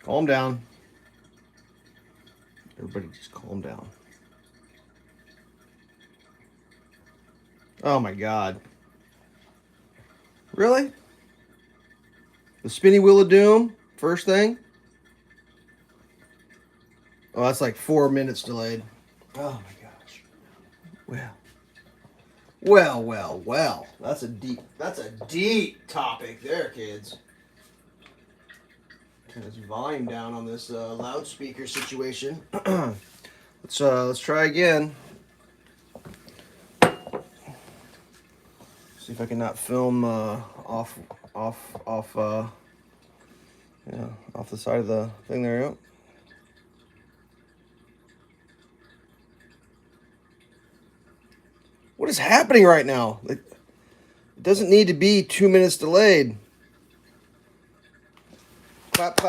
Calm down. Everybody just calm down. Oh my God. Really? The spinny wheel of doom? First thing? Oh, that's like 4 minutes delayed. Oh my gosh. Well. Well. That's a deep topic there, kids. Turn this volume down on this loudspeaker situation. Let's try again. See if I can not film off the side of the thing there. Yep. What is happening right now? It doesn't need to be 2 minutes delayed. Clap.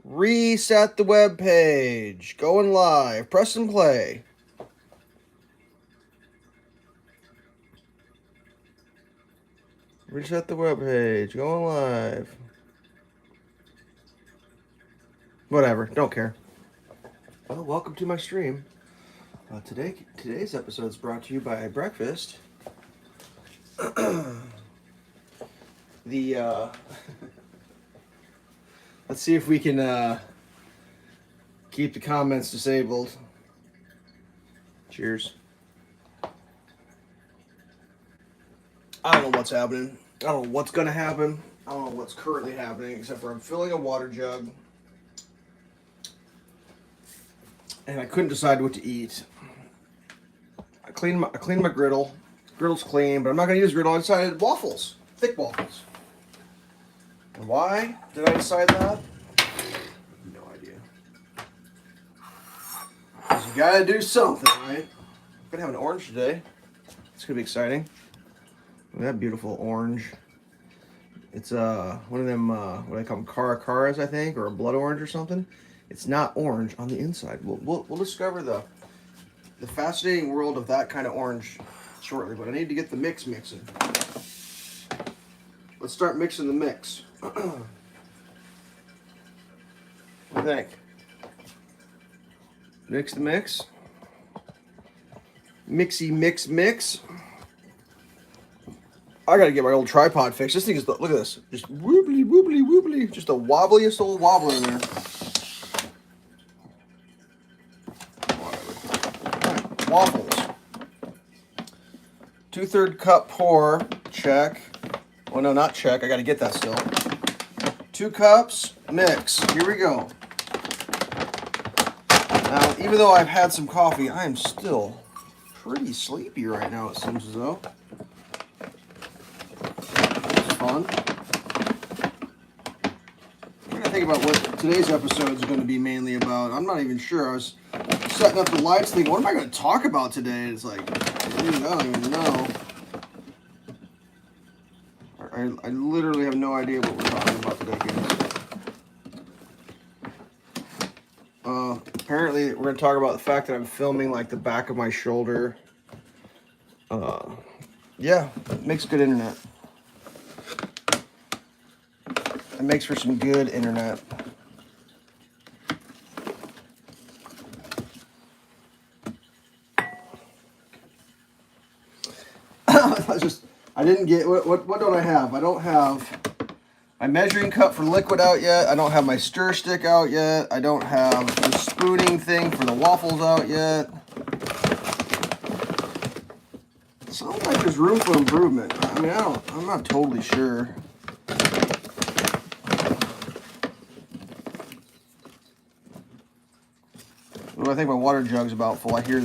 Reset the web page. Going live. Press and play. Reset the web page. Going live. Whatever. Don't care. Well, welcome to my stream. Today's episode is brought to you by breakfast. Let's see if we can keep the comments disabled. Cheers. I don't know what's happening. I don't know what's gonna happen. I don't know what's currently happening, except for I'm filling a water jug. And I couldn't decide what to eat. I cleaned my griddle. Griddle's clean, but I'm not gonna use griddle. I decided waffles. Thick waffles. And why did I decide that? No idea. Because you gotta do something, right? I'm gonna have an orange today. It's gonna be exciting. Look at that beautiful orange. It's one of them what do they call them, caracaras, I think, or a blood orange or something. It's not orange on the inside. We'll discover the fascinating world of that kind of orange shortly. But I need to get the mixing. Let's start mixing the mix. What do you think? Mix the mix. Mix. I gotta get my old tripod fixed. This thing is, look at this. Just wobbly. Just the wobbliest old wobbler in there. Right, waffles. 2/3 cup pour. Check. Oh no, not check. I gotta get that still. 2 cups. Mix. Here we go. Now, even though I've had some coffee, I am still pretty sleepy right now, it seems as though. Fun. I'm trying to think about what today's episode is going to be mainly about. I'm not even sure. I was setting up the lights thinking, what am I going to talk about today? It's like, I don't even know. I literally have no idea what we're talking about today, guys. Apparently, we're going to talk about the fact that I'm filming like the back of my shoulder. Yeah, it makes good internet. It makes for some good internet. I didn't get, what don't I have? I don't have my measuring cup for liquid out yet. I don't have my stir stick out yet. I don't have the spooning thing for the waffles out yet. It sounds like there's room for improvement. I mean, I'm not totally sure. I think my water jug's about full. I hear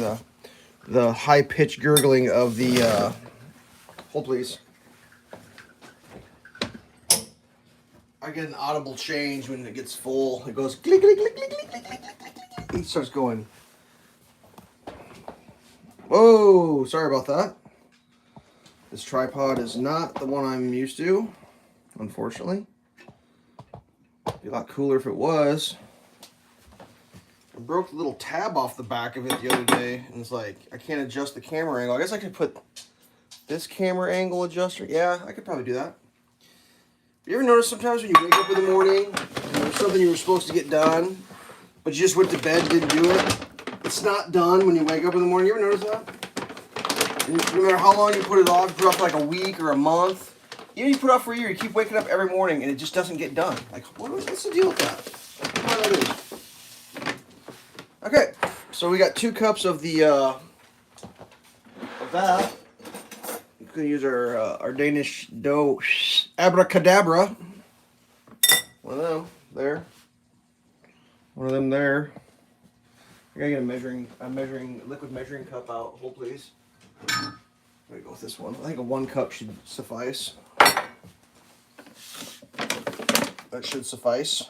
the high-pitched gurgling of the hold please. I get an audible change when it gets full. It goes click click click click click click click click click. It starts going. Whoa, sorry about that. This tripod is not the one I'm used to, unfortunately. It'd be a lot cooler if it was. I broke the little tab off the back of it the other day, and it's like, I can't adjust the camera angle. I guess I could put this camera angle adjuster. Yeah, I could probably do that. You ever notice sometimes when you wake up in the morning and there's something you were supposed to get done, but you just went to bed and didn't do it? It's not done when you wake up in the morning. You ever notice that? No matter how long you put it off, for like a week or a month, even if you put it off for a year, you keep waking up every morning and it just doesn't get done. Like, what's the deal with that? Okay, so we got 2 cups of the of that. We're gonna use our Danish dough abracadabra. One of them there. One of them there. I gotta get a liquid measuring cup out. Hold please. I'm gonna go with this one. I think a 1 cup should suffice. That should suffice.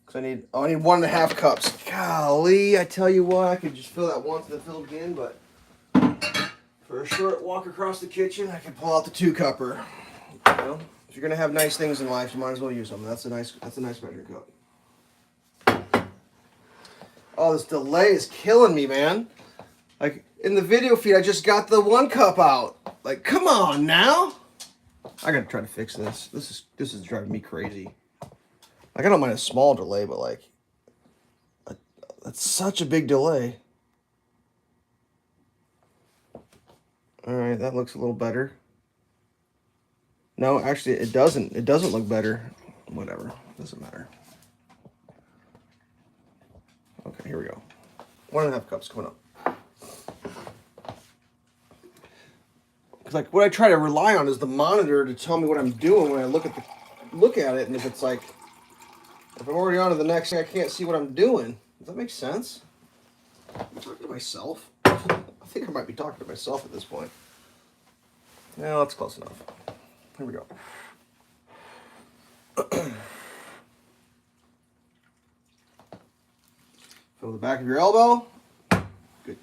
Cause I need 1.5 cups. Golly, I tell you what, I could just fill that once and then fill it again, but for a short walk across the kitchen, I can pull out the 2-cupper. You know, if you're gonna have nice things in life, you might as well use them. That's a nice measuring cup. Oh, this delay is killing me, man. Like, in the video feed, I just got the 1 cup out. Like, come on now. I gotta try to fix this. This is driving me crazy. Like, I don't mind a small delay, but like, that's such a big delay. All right, that looks a little better. No, actually, it doesn't. It doesn't look better. Whatever, doesn't matter. Okay, here we go. 1.5 cups coming up. Because like what I try to rely on is the monitor to tell me what I'm doing when I look at it, and if it's like, if I'm already on to the next thing, I can't see what I'm doing. Does that make sense? I'm talking to myself. I think I might be talking to myself at this point. Yeah, that's close enough. Here we go. Fill the back of your elbow.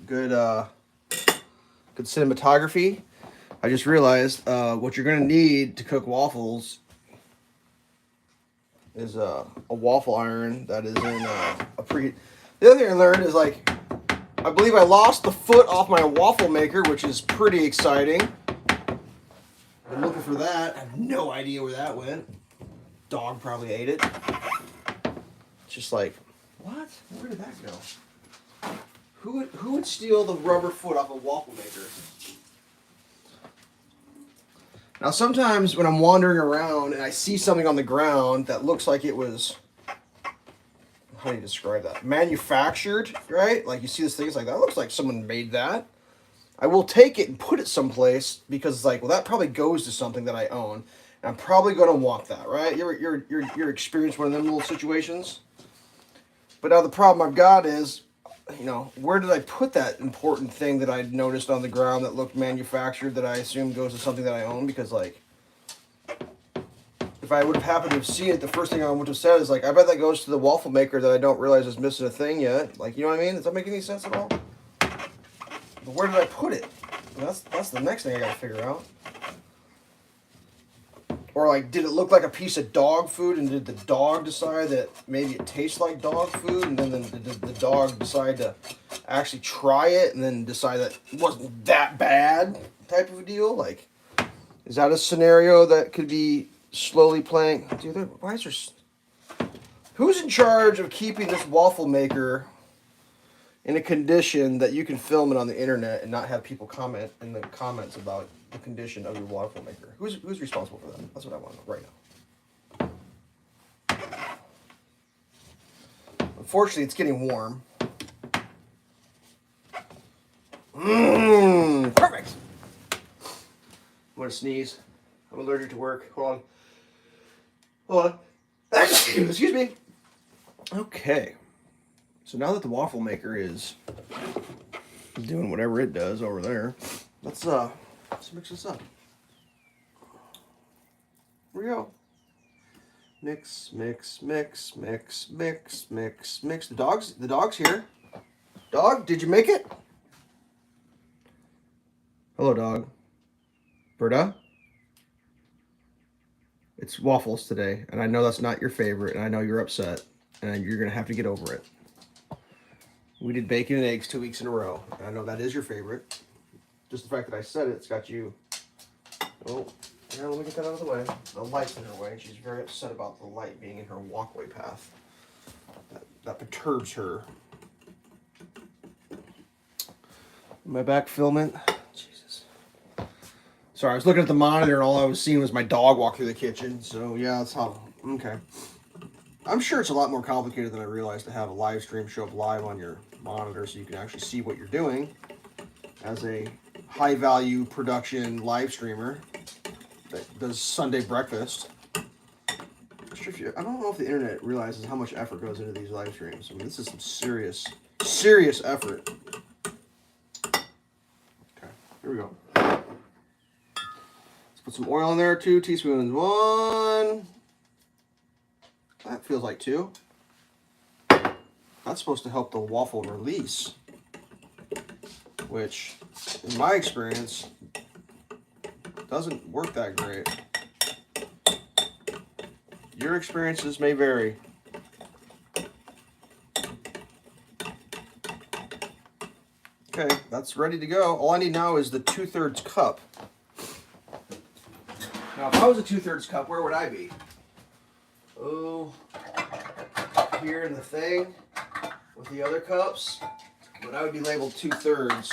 Good cinematography. I just realized what you're going to need to cook waffles is a waffle iron that is in a pre. The other thing I learned is like, I believe I lost the foot off my waffle maker, which is pretty exciting. I'm looking for that. I have no idea where that went. Dog probably ate it. It's just like, what? Where did that go? Who would steal the rubber foot off a waffle maker? Now sometimes when I'm wandering around and I see something on the ground that looks like it was, how do you describe that? Manufactured, right? Like you see this thing, it's like, that looks like someone made that. I will take it and put it someplace because it's like, well, that probably goes to something that I own. And I'm probably going to want that, right? You're experienced one of them little situations. But now the problem I've got is, you know, where did I put that important thing that I'd noticed on the ground that looked manufactured that I assume goes to something that I own? Because, like, if I would have happened to have seen it, the first thing I would have said is, like, I bet that goes to the waffle maker that I don't realize is missing a thing yet. Like, you know what I mean? Does that make any sense at all? But where did I put it? And that's the next thing I got to figure out. Or, like, did it look like a piece of dog food, and did the dog decide that maybe it tastes like dog food, and then did the dog decide to actually try it, and then decide that it wasn't that bad type of a deal? Like, is that a scenario that could be slowly playing? Dude, why is there... Who's in charge of keeping this waffle maker in a condition that you can film it on the internet and not have people comment in the comments about the condition of your waffle maker? Who's responsible for that? That's what I want to know right now. Unfortunately, it's getting warm. Perfect. I'm gonna sneeze. I'm allergic to work. Hold on. Excuse me. Okay. So now that the waffle maker is doing whatever it does over there, let's mix this up. Here we go. Mix. The dog's here. Dog, did you make it? Hello, dog. Berta? It's waffles today, and I know that's not your favorite, and I know you're upset, and you're gonna have to get over it. We did bacon and eggs 2 weeks in a row. And I know that is your favorite. Just the fact that I said it's got you. Oh, Now let me get that out of the way. The light's in her way, and she's very upset about the light being in her walkway path. That perturbs her. Am I back filming? Jesus. Sorry, I was looking at the monitor and all I was seeing was my dog walk through the kitchen. So yeah, that's how. Okay. I'm sure it's a lot more complicated than I realized to have a live stream show up live on your monitor so you can actually see what you're doing as a high value production live streamer that does Sunday breakfast. I don't know if the internet realizes how much effort goes into these live streams. I mean, this is some serious effort. Okay, here we go. Let's put some oil in there, 2 teaspoons. 1. That feels like 2. That's supposed to help the waffle release, which, in my experience, doesn't work that great. Your experiences may vary. Okay, that's ready to go. All I need now is the 2/3 cup. Now, if I was a 2/3 cup, where would I be? Oh, here in the thing with the other cups, but I would be labeled 2/3.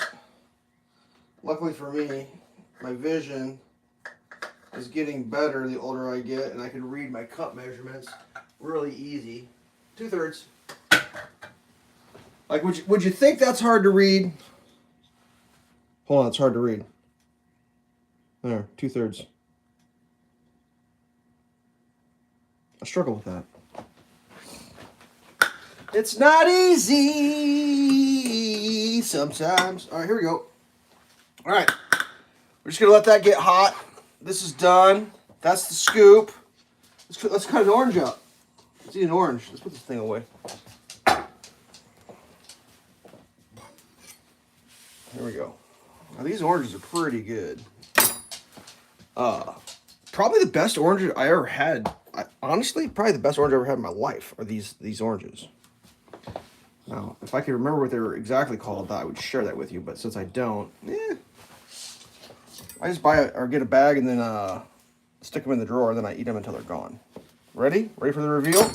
Luckily for me, my vision is getting better the older I get, and I can read my cup measurements really easy. 2/3. Like, would you think that's hard to read? Hold on, it's hard to read. There, 2/3. I struggle with that. It's not easy sometimes. All right, here we go. All right, we're just gonna let that get hot. This is done. That's the scoop. Let's cut an orange up. Let's eat an orange. Let's put this thing away. There we go. Now these oranges are pretty good. Probably the best orange I ever had. Honestly, probably the best orange I ever had in my life are these oranges. Now, if I could remember what they were exactly called, I would share that with you. But since I don't, I just buy or get a bag and then stick them in the drawer, and then I eat them until they're gone. Ready? Ready for the reveal?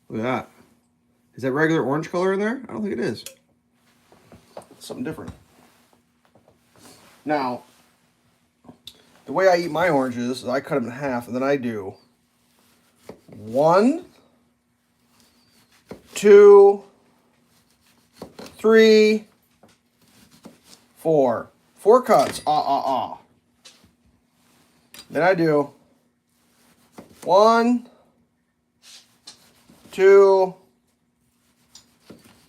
Look at that. Is that regular orange color in there? I don't think it is. It's something different. Now, the way I eat my oranges is I cut them in half, and then I do 1, 2, 3, 4. 4 cuts. Then I do 1, 2,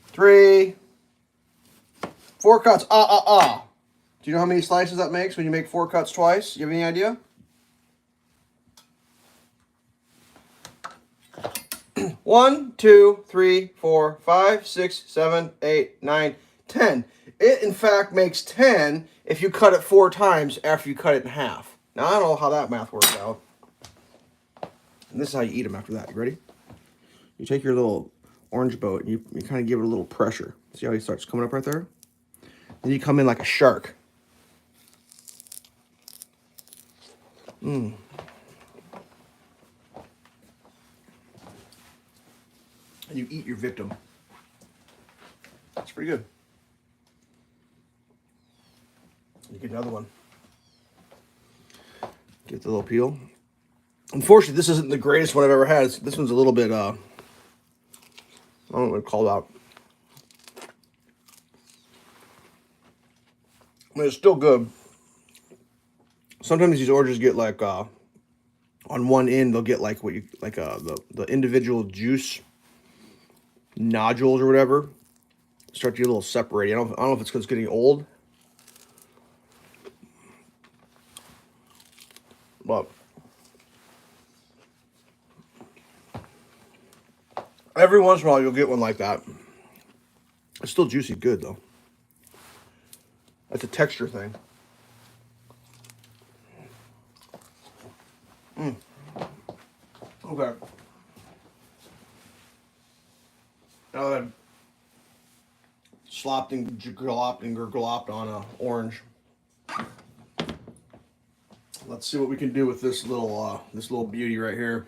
3, 4 cuts. Do you know how many slices that makes when you make 4 cuts twice? You have any idea? 1, 2, 3, 4, 5, 6, 7, 8, 9, 10. It, in fact, makes 10 if you cut it 4 times after you cut it in half. Now, I don't know how that math works out. And this is how you eat them after that. You ready? You take your little orange boat and you kind of give it a little pressure. See how he starts coming up right there? Then you come in like a shark. And you eat your victim. That's pretty good. You get another one. Get the little peel. Unfortunately, this isn't the greatest one I've ever had. This one's a little bit, I don't know what it's called out. I mean, it's still good. Sometimes these oranges get like, on one end, they'll get like the individual juice nodules or whatever. Start to get a little separated. I don't know if it's because it's getting old. But every once in a while, you'll get one like that. It's still juicy good, though. That's a texture thing. Okay. Now then, slopped and glopped on a orange. Let's see what we can do with this little beauty right here.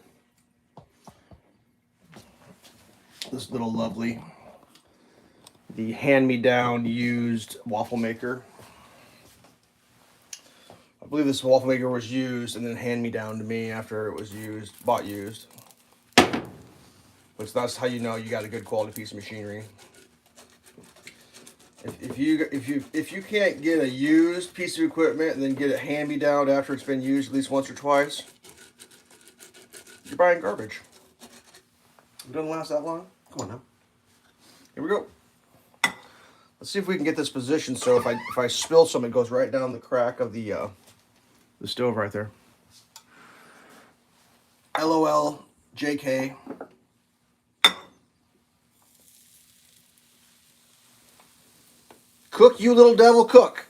This little lovely, the hand-me-down used waffle maker. I believe this waffle maker was used and then hand-me-down to me after it was used, bought used. Which that's how you know you got a good quality piece of machinery. If you can't get a used piece of equipment and then get it hand-me-down after it's been used at least once or twice, you're buying garbage. It doesn't last that long. Come on now. Here we go. Let's see if we can get this positioned so if I spill some, it goes right down the crack of the stove right there. LOL, JK. Cook, you little devil, cook.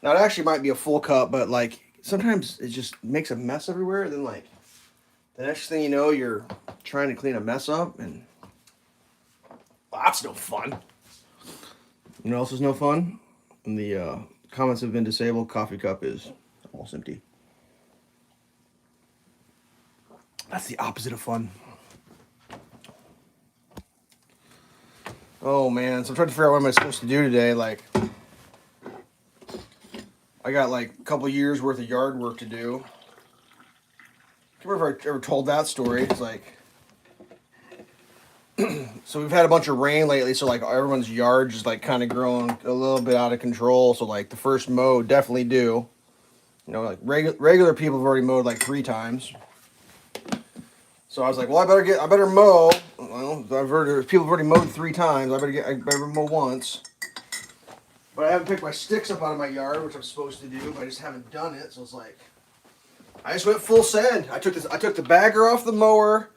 Now, it actually might be a full cup, but, like, sometimes it just makes a mess everywhere. And then, like, the next thing you know, you're trying to clean a mess up, and well, that's no fun. You know what else is no fun? And the comments have been disabled. Coffee cup is almost empty. That's the opposite of fun. Oh man, so I'm trying to figure out what am I supposed to do today. Like, I got like a couple years worth of yard work to do. I can't remember if I ever told that story. It's like, so we've had a bunch of rain lately, so like everyone's yard is like kind of growing a little bit out of control. So like the first mow definitely due. You know, like regular people have already mowed like 3 times. So I was like, well, I better mow. Well, I've heard people have already mowed 3 times. I better mow once. But I haven't picked my sticks up out of my yard, which I'm supposed to do, but I just haven't done it. So it's like, I just went full send. I took the bagger off the mower,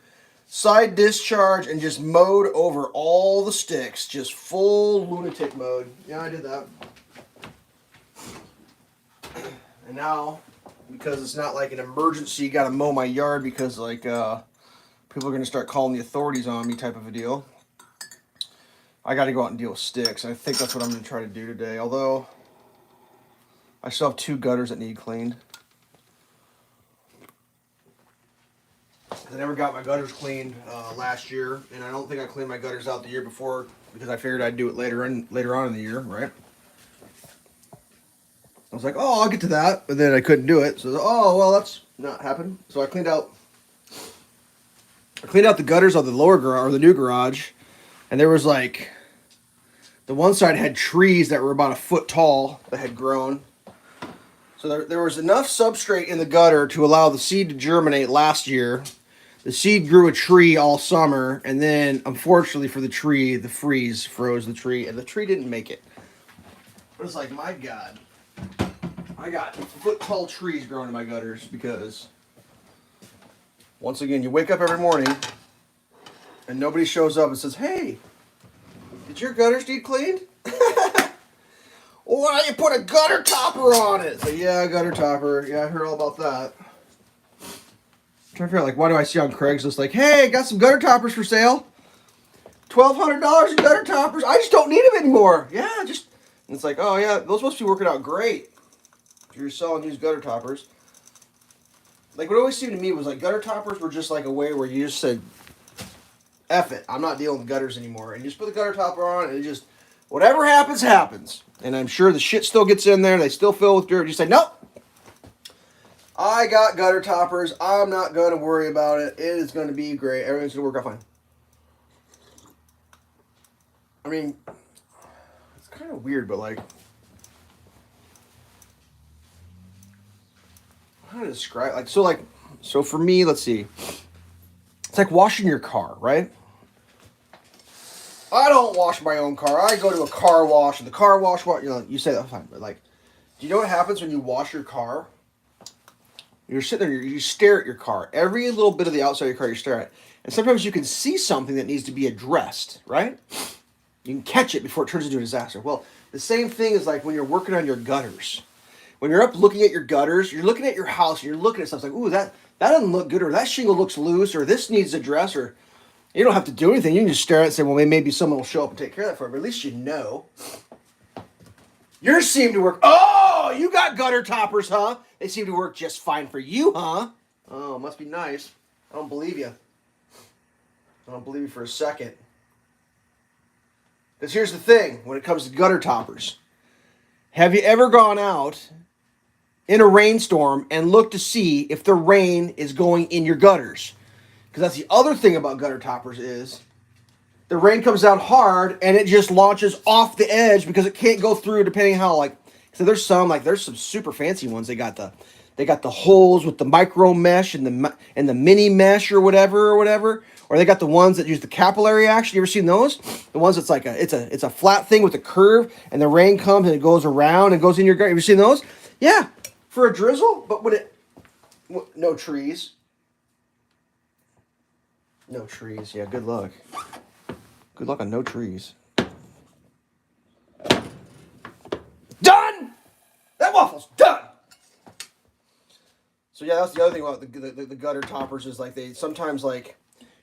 side discharge, and just mowed over all the sticks. Just full lunatic mode. Yeah, I did that. And now, because it's not like an emergency, got to mow my yard because like people are going to start calling the authorities on me type of a deal. I got to go out and deal with sticks. And I think that's what I'm going to try to do today. Although, I still have 2 gutters that need cleaned. I never got my gutters cleaned last year. And I don't think I cleaned my gutters out the year before because I figured I'd do it later on in the year, right? I was like, oh, I'll get to that. But then I couldn't do it. So, oh, well, that's not happened. So I cleaned out the gutters of the lower garage, or the new garage, and there was like, the one side had trees that were about 1 foot tall that had grown. So there was enough substrate in the gutter to allow the seed to germinate last year. The seed grew a tree all summer, and then, unfortunately for the tree, the freeze froze the tree, and the tree didn't make it. It was like, my God. I got 1 foot tall trees growing in my gutters because, once again, you wake up every morning and nobody shows up and says, hey, did your gutters need cleaned? Well, why don't you put a gutter topper on it? So, yeah, gutter topper. Yeah, I heard all about that. I'm trying to figure out, like, why do I see on Craigslist, like, hey, got some gutter toppers for sale. $1,200 in gutter toppers. I just don't need them anymore. Yeah, just, and it's like, oh, yeah, those must be working out great. If you're selling used gutter toppers. Like, what always seemed to me was like gutter toppers were just like a way where you just said, F it, I'm not dealing with gutters anymore. And you just put the gutter topper on and it just, whatever happens, happens. And I'm sure the shit still gets in there. They still fill with dirt. You say, nope. I got gutter toppers. I'm not going to worry about it. It is going to be great. Everything's going to work out fine. I mean, it's kind of weird, but like, how to describe, like, so for me, let's see. It's like washing your car, right? I don't wash my own car. I go to a car wash, and the car wash, you know, you say that fine, but like, do you know what happens when you wash your car? You're sitting there, you stare at your car. Every little bit of the outside of your car, you stare at. And sometimes you can see something that needs to be addressed, right? You can catch it before it turns into a disaster. Well, the same thing is like when you're working on your gutters. When you're up looking at your gutters, you're looking at your house, and you're looking at stuff like, ooh, that doesn't look good, or that shingle looks loose, or this needs address, or you don't have to do anything. You can just stare at it and say, well, maybe someone will show up and take care of that for you, but at least you know. Yours seem to work. Oh, Oh, you got gutter toppers, huh? They seem to work just fine for you, huh? Oh, must be nice. I don't believe you. I don't believe you for a second. Because here's the thing when it comes to gutter toppers. Have you ever gone out in a rainstorm and looked to see if the rain is going in your gutters? Because that's the other thing about gutter toppers is the rain comes down hard and it just launches off the edge because it can't go through depending how like. So there's some super fancy ones. They got the holes with the micro mesh and the mini mesh or whatever. Or they got the ones that use the capillary action. You ever seen those? The ones that's like it's a flat thing with a curve and the rain comes and it goes around and goes in your gutter. You ever seen those? Yeah, for a drizzle, but no trees. No trees. Yeah, good luck. Good luck on no trees. Done! That waffle's done! So yeah, that's the other thing about the gutter toppers is like they sometimes like,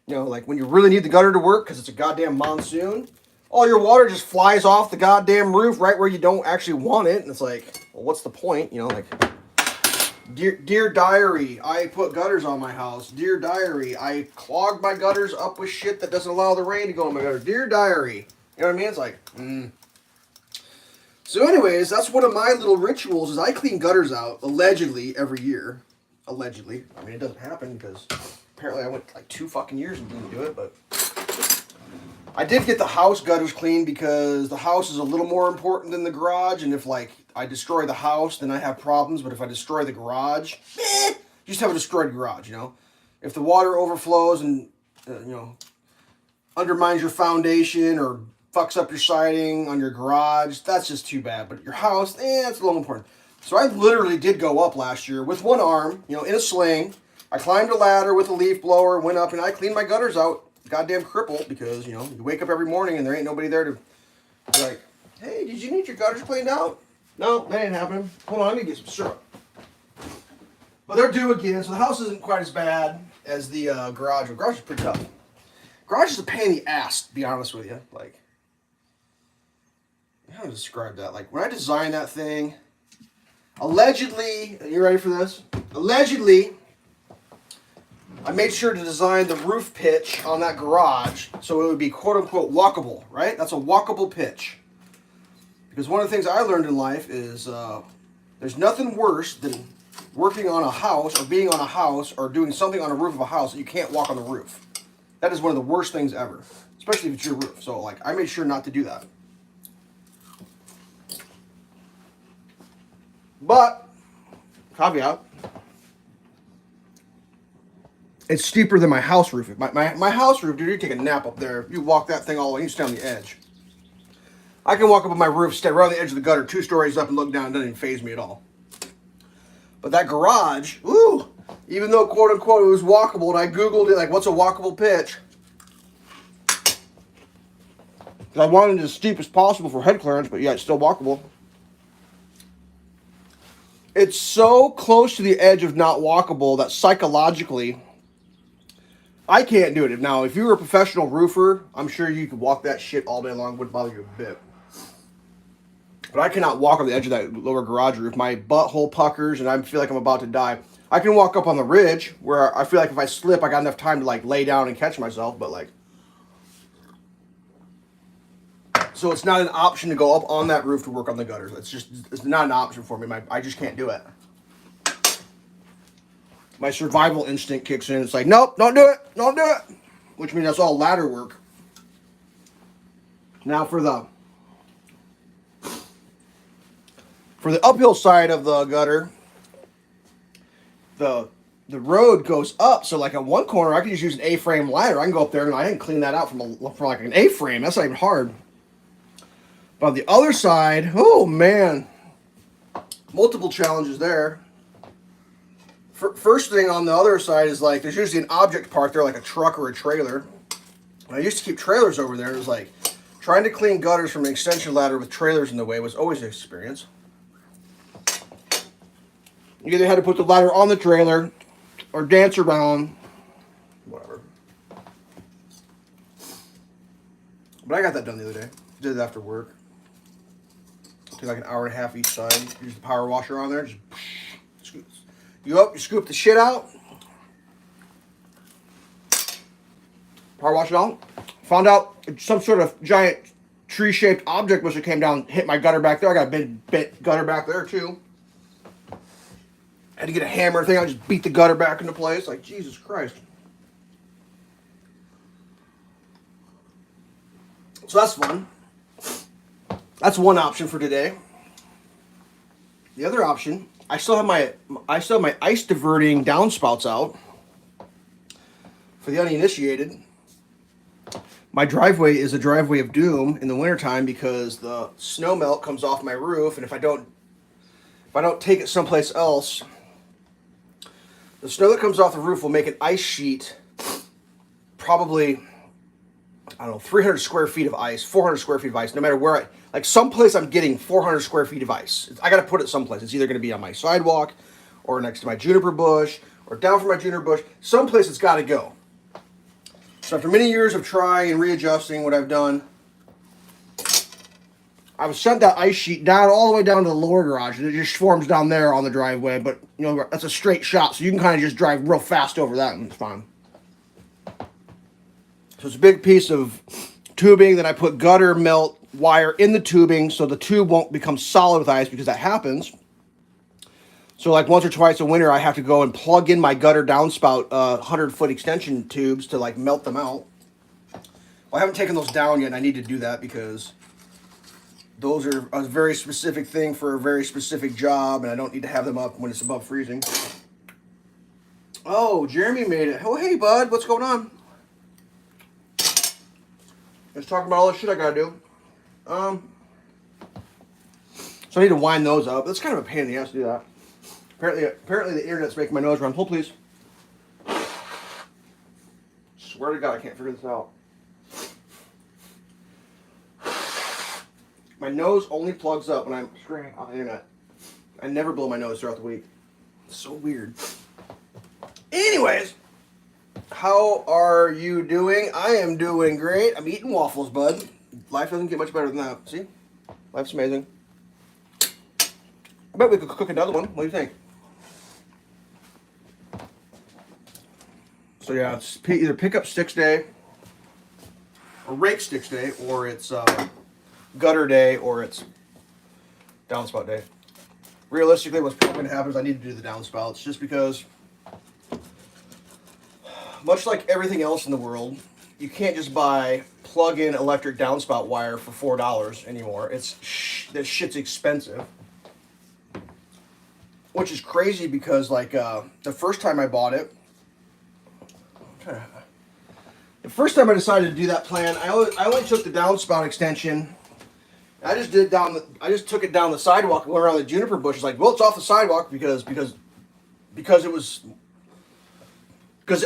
like when you really need the gutter to work because it's a goddamn monsoon, all your water just flies off the goddamn roof right where you don't actually want it. And it's like, well, what's the point? Like, Dear diary, I put gutters on my house. Dear diary, I clogged my gutters up with shit that doesn't allow the rain to go in my gutter. Dear diary. You know what I mean? It's like, So anyways, that's one of my little rituals is I clean gutters out, allegedly, every year. Allegedly. I mean, it doesn't happen because apparently I went like 2 fucking years and didn't do it, but I did get the house gutters cleaned because the house is a little more important than the garage, and if like I destroy the house, then I have problems, but if I destroy the garage, you just have a destroyed garage, If the water overflows and, undermines your foundation or fucks up your siding on your garage, that's just too bad. But your house, it's a little important. So I literally did go up last year with one arm, in a sling. I climbed a ladder with a leaf blower, went up, and I cleaned my gutters out. Goddamn crippled because, you wake up every morning and there ain't nobody there to be like, hey, did you need your gutters cleaned out? No, that ain't happening. Hold on, let me get some syrup. But they're due again, so the house isn't quite as bad as the garage. The garage is pretty tough. Garage is a pain in the ass, to be honest with you. Like, how to describe that? Like, when I designed that thing, allegedly, are you ready for this? Allegedly, I made sure to design the roof pitch on that garage so it would be quote-unquote walkable, right? That's a walkable pitch. Because one of the things I learned in life is there's nothing worse than working on a house or being on a house or doing something on a roof of a house that you can't walk on the roof. That is one of the worst things ever, especially if it's your roof. So, like, I made sure not to do that. But, caveat, it's steeper than my house roof. My house roof, dude, you take a nap up there. You walk that thing all the way, you stay on the edge. I can walk up on my roof, stay right on the edge of the gutter, 2 stories up and look down. It doesn't even faze me at all. But that garage, even though, quote unquote, it was walkable, and I Googled it, like, what's a walkable pitch? Because I wanted it as steep as possible for head clearance, but yeah, it's still walkable. It's so close to the edge of not walkable that psychologically, I can't do it. Now, if you were a professional roofer, I'm sure you could walk that shit all day long. Wouldn't bother you a bit. But I cannot walk on the edge of that lower garage roof. My butthole puckers and I feel like I'm about to die. I can walk up on the ridge where I feel like if I slip, I got enough time to like lay down and catch myself. But like, so it's not an option to go up on that roof to work on the gutters. It's not an option for me. I just can't do it. My survival instinct kicks in. It's like, nope, don't do it. Don't do it. Which means that's all ladder work. Now for the uphill side of the gutter, the road goes up. So like on one corner, I can just use an A-frame ladder. I can go up there and I can clean that out from like an A-frame. That's not even hard. But on the other side, oh man, multiple challenges there. First thing on the other side is like, there's usually an object parked there, like a truck or a trailer. And I used to keep trailers over there. It was like, trying to clean gutters from an extension ladder with trailers in the way was always an experience. You either had to put the ladder on the trailer or dance around, whatever. But I got that done the other day. Did it after work. Take like an hour and a half each side. Use the power washer on there. Just you scoop the shit out. Power wash it out. Found out some sort of giant tree-shaped object must have came down, hit my gutter back there. I got a bent gutter back there too. Had to get a hammer thing. I just beat the gutter back into place. Like, Jesus Christ. So that's fun. That's one option for today. The other option, I still have my ice diverting downspouts out. For the uninitiated, my driveway is a driveway of doom in the wintertime because the snow melt comes off my roof, and if I don't take it someplace else, the snow that comes off the roof will make an ice sheet, probably, I don't know, 300 square feet of ice, 400 square feet of ice, no matter where like someplace I'm getting 400 square feet of ice. I got to put it someplace. It's either going to be on my sidewalk or next to my juniper bush or down from my juniper bush. Someplace it's got to go. So after many years of trying and readjusting what I've done, I've sent that ice sheet down all the way down to the lower garage, and it just forms down there on the driveway. But you know that's a straight shot, so you can kind of just drive real fast over that, and it's fine. So it's a big piece of tubing that I put gutter melt wire in the tubing, so the tube won't become solid with ice because that happens. So like once or twice a winter, I have to go and plug in my gutter downspout 100-foot extension tubes to like melt them out. Well, I haven't taken those down yet, and I need to do that because those are a very specific thing for a very specific job, and I don't need to have them up when it's above freezing. Oh, Jeremy made it. Oh, hey, bud. What's going on? Just talking about all the shit I gotta do. So I need to wind those up. That's kind of a pain in the ass to do that. Apparently the internet's making my nose run. Hold, please. Swear to God, I can't figure this out. My nose only plugs up when I'm streaming on the internet. I never blow my nose throughout the week. It's so weird. Anyways, how are you doing? I am doing great. I'm eating waffles, bud. Life doesn't get much better than that. See? Life's amazing. I bet we could cook another one. What do you think? So yeah, it's either pick up sticks day, or rake sticks day, or it's gutter day, or it's downspout day. Realistically, what's probably going to happen is I need to do the downspouts just because, much like everything else in the world, you can't just buy plug-in electric downspout wire for $4 anymore. This shit's expensive. Which is crazy because, like, the first time I bought it, the first time I decided to do that plan, I only took the downspout extension. I just took it down the sidewalk and went around the juniper bushes. Like, well, it's off the sidewalk because the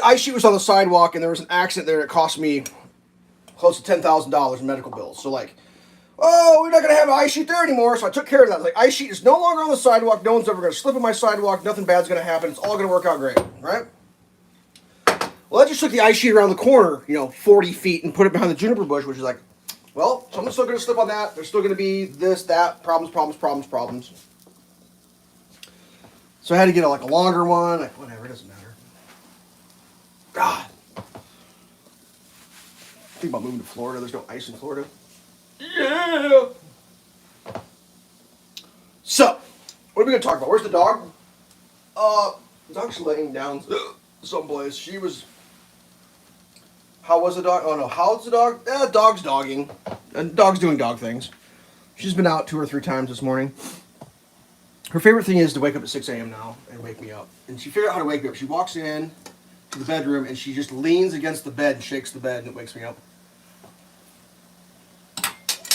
ice sheet was on the sidewalk and there was an accident there that cost me close to $10,000 in medical bills. So like, oh, we're not going to have an ice sheet there anymore. So I took care of that. Like, ice sheet is no longer on the sidewalk. No one's ever going to slip on my sidewalk. Nothing bad's going to happen. It's all going to work out great, right? Well, I just took the ice sheet around the corner, 40 feet and put it behind the juniper bush, which is like, well, someone's still going to slip on that. There's still going to be this, that, problems. So I had to get a longer one. Like, whatever, it doesn't matter. God. Think about moving to Florida. There's no ice in Florida. Yeah. So, what are we going to talk about? Where's the dog? The dog's laying down someplace. How was the dog? Oh no, how's the dog? Dog's dogging. Dog's doing dog things. She's been out 2 or 3 times this morning. Her favorite thing is to wake up at 6 a.m. now and wake me up. And she figured out how to wake me up. She walks in to the bedroom and she just leans against the bed and shakes the bed and it wakes me up.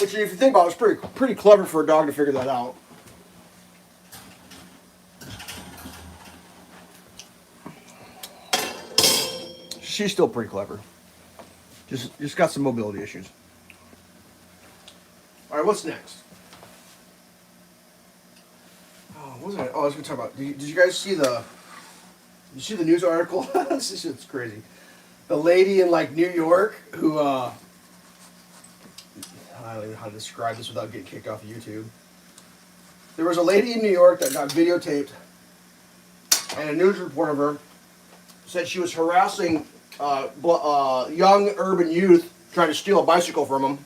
Which, if you think about it, it's pretty clever for a dog to figure that out. She's still pretty clever. Just got some mobility issues. All right, what's next? Oh, what was I? Oh, I was going to talk about. Did you guys see the news article? This shit's crazy. The lady in New York who I don't even know how to describe this without getting kicked off of YouTube. There was a lady in New York that got videotaped, and a news report of her said she was harassing young urban youth trying to steal a bicycle from them.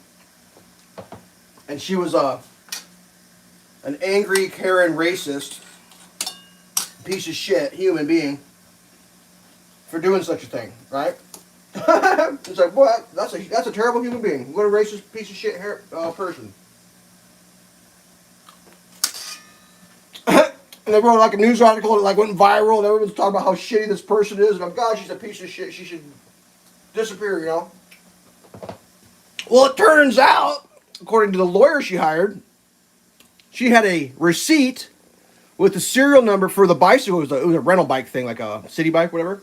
And she was an angry, Karen, racist, piece of shit human being for doing such a thing, right? It's like, what? That's a terrible human being. What a racist piece of shit person. And they wrote like a news article that like went viral, and everyone's talking about how shitty this person is, and I'm, God, she's a piece of shit. She should disappear, you know. Well, it turns out, according to the lawyer she hired, she had a receipt with the serial number for the bicycle. It was a rental bike thing, like a city bike, whatever.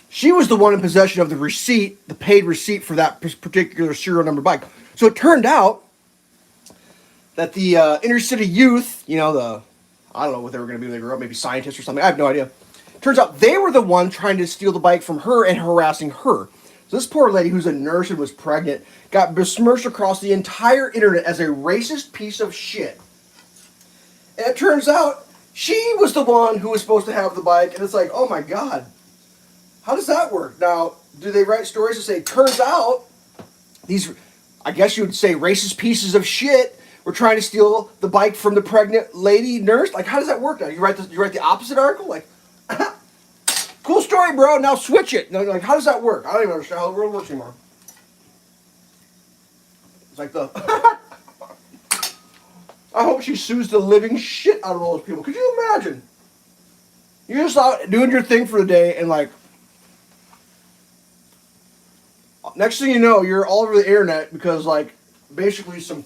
She was the one in possession of the receipt, the paid receipt for that particular serial number bike. So it turned out that the inner city youth, you know, I don't know what they were going to be when they grew up, maybe scientists or something. I have no idea. Turns out they were the one trying to steal the bike from her and harassing her. So this poor lady who's a nurse and was pregnant got besmirched across the entire internet as a racist piece of shit. And it turns out she was the one who was supposed to have the bike. And it's like, oh my God. How does that work? Now, do they write stories that say, turns out these, I guess you would say, racist pieces of shit were trying to steal the bike from the pregnant lady nurse? Like, how does that work now? You write the opposite article? Like, cool story, bro. Now switch it. Like, how does that work? I don't even understand how the world works anymore. It's like the... I hope she sues the living shit out of all those people. Could you imagine? You're just out doing your thing for the day, and like, next thing you know, you're all over the internet because like, basically some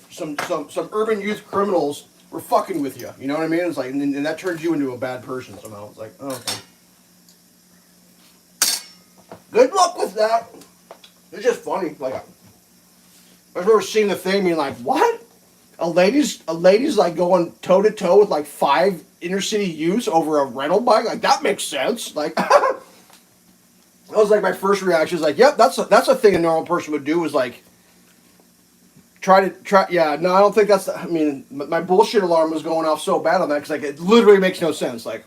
urban youth criminals were fucking with you. You know what I mean? It's like, and that turns you into a bad person somehow. It's like, oh, okay. Good luck with that. It's just funny. Like, I remember seeing the thing, being like, what? A lady's like going toe to toe with like 5 inner city youths over a rental bike. Like, that makes sense. Like, that was like my first reaction. Is like, yep, that's a thing a normal person would do. Was like, try. Yeah, no, I don't think that's. I mean, my bullshit alarm was going off so bad on that because like it literally makes no sense. Like,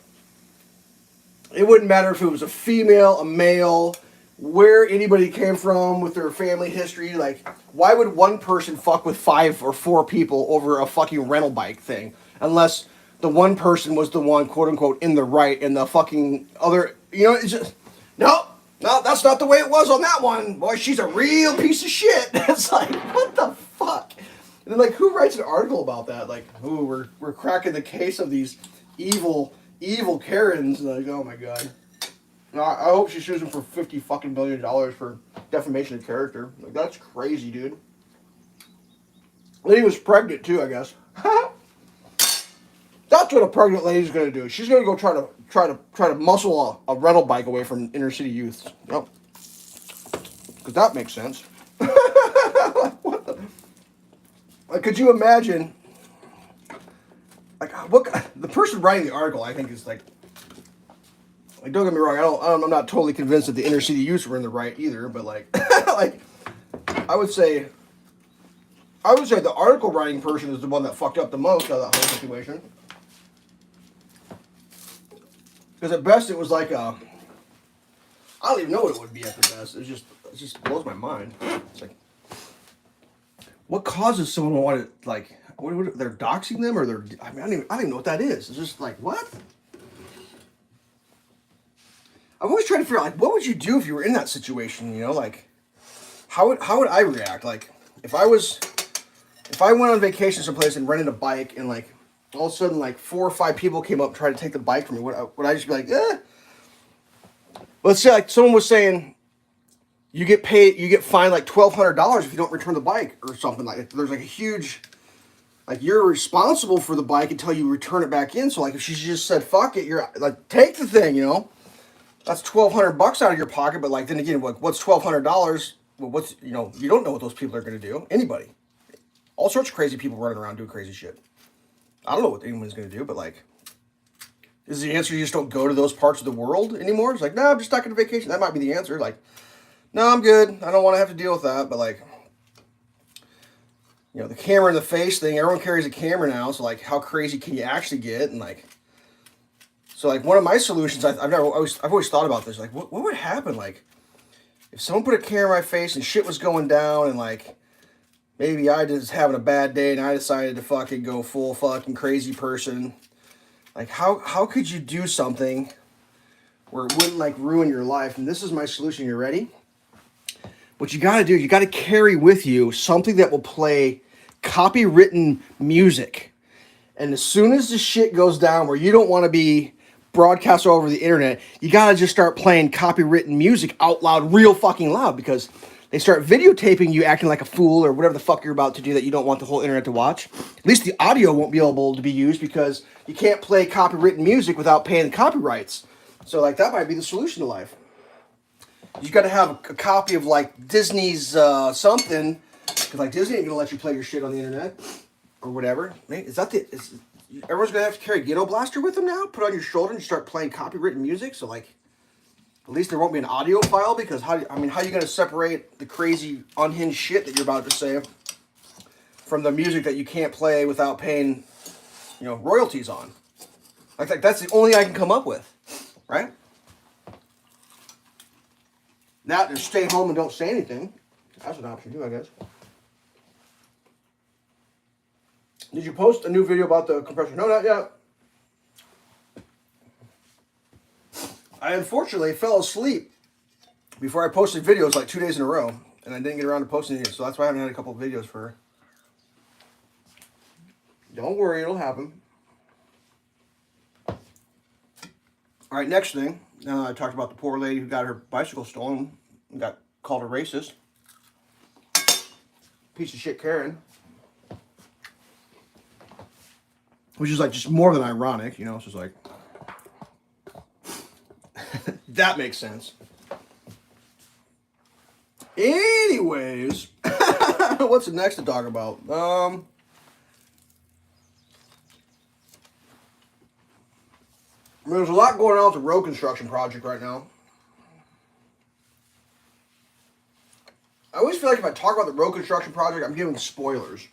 it wouldn't matter if it was a female, a male, where anybody came from with their family history. Like, why would one person fuck with 5 or 4 people over a fucking rental bike thing? Unless the one person was the one, quote unquote, in the right, and the fucking other, you know, it's just, no, that's not the way it was on that one. Boy, she's a real piece of shit. It's like, what the fuck? And then, like, who writes an article about that? Like, ooh, we're cracking the case of these evil Karens. Like, oh my God. I hope she sues him for $50 fucking billion for defamation of character. Like, that's crazy, dude. Lady was pregnant too, I guess. That's what a pregnant lady's gonna do. She's gonna go try to muscle a rental bike away from inner city youth. Yep. Because that makes sense. What the? Like, could you imagine? Like, what the person writing the article, I think, is like. Like, don't get me wrong, I'm not totally convinced that the inner city youths were in the right either, but like, like, I would say the article writing person is the one that fucked up the most out of that whole situation. Because at best it was like I don't even know what it would be at the best. It just blows my mind. It's like, what causes someone to want to, like, what they're doxing them, or I don't even know what that is. It's just like, what? I'm always trying to figure out, like, what would you do if you were in that situation, you know? Like, how would I react? Like, if I went on vacation someplace and rented a bike, and, like, all of a sudden, like, 4 or 5 people came up and tried to take the bike from me, would I just be like, eh? Let's say, like, someone was saying, you get fined, like, $1,200 if you don't return the bike, or something like that. There's, like, a huge, like, you're responsible for the bike until you return it back in. So, like, if she just said, fuck it, you're, like, take the thing, you know? That's $1,200 out of your pocket, but like, then again, what's $1,200? Well, what's, you know, you don't know what those people are going to do. Anybody. All sorts of crazy people running around doing crazy shit. I don't know what anyone's going to do, but like, is the answer you just don't go to those parts of the world anymore? It's like, no, I'm just not going to vacation. That might be the answer. Like, no, I'm good. I don't want to have to deal with that, but like, you know, the camera in the face thing. Everyone carries a camera now, so like, how crazy can you actually get? And like, so like one of my solutions, I've always thought about this. Like, what would happen like if someone put a camera in my face and shit was going down, and like maybe I just having a bad day and I decided to fucking go full fucking crazy person. Like, how could you do something where it wouldn't like ruin your life? And this is my solution. You ready? What you got to do, you got to carry with you something that will play copywritten music. And as soon as the shit goes down where you don't want to be broadcast all over the internet, you got to just start playing copywritten music out loud, real fucking loud, because they start videotaping you acting like a fool or whatever the fuck you're about to do that you don't want the whole internet to watch. At least the audio won't be able to be used because you can't play copywritten music without paying the copyrights. So like that might be the solution to life. You got to have a copy of like Disney's something, because like Disney ain't gonna let you play your shit on the internet or whatever. Man, everyone's gonna have to carry a Ghetto Blaster with them now? Put it on your shoulder and start playing copywritten music. So like, at least there won't be an audio file, because how are you gonna separate the crazy unhinged shit that you're about to say from the music that you can't play without paying, you know, royalties on? Like that's the only thing I can come up with, right? Now, just stay home and don't say anything. That's an option too, I guess. Did you post a new video about the compressor? No, not yet. I unfortunately fell asleep before I posted videos like 2 days in a row, and I didn't get around to posting it, so that's why I haven't had a couple of videos for her. Don't worry, it'll happen. All right, next thing. I talked about the poor lady who got her bicycle stolen and got called a racist. Piece of shit Karen. Which is like just more than ironic, you know, it's just like, that makes sense. Anyways, what's the next to talk about? There's a lot going on with the road construction project right now. I always feel like if I talk about the road construction project, I'm giving spoilers.